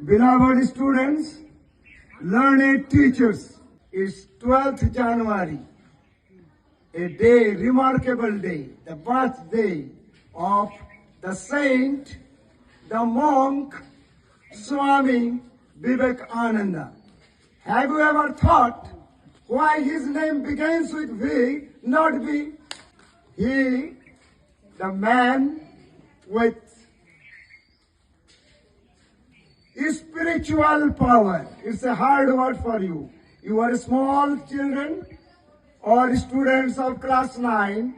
Beloved students, learned teachers, it's 12th January, a day, remarkable day, the birthday of the saint, the monk, Swami Vivekananda. Have you ever thought why his name begins with V, not B? He, the man with spiritual power. It's a hard word for you. You are small children or students of class 9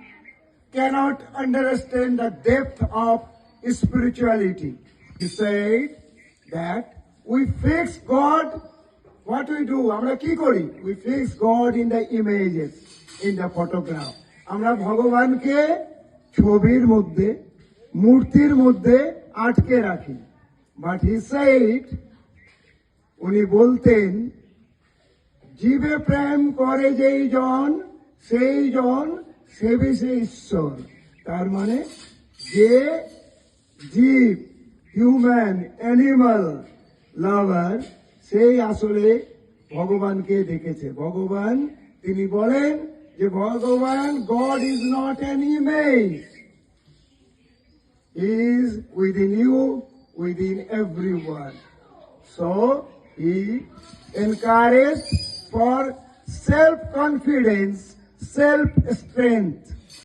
cannot understand the depth of spirituality. He said that we fix God. What we do? আমরা কি করি? We fix God in the images, in the photograph. আমরা ভগবানকে ছবির মধ্যে, মূর্তির মধ্যে আটকে রাখি। But he said, উনি বলতেন, জীবে প্রেম করে যেই জন, সেই জন সেবিছে ঈশ্বর। তার মানে যে জীব, হিউম্যান, অ্যানিমাল লাভার, সেই আসলে ভগবানকে দেখেছে। ভগবান, তিনি বলেন যে ভগবান, God is not an image. He is within you, within everyone. So he encouraged for self-confidence, self-strength.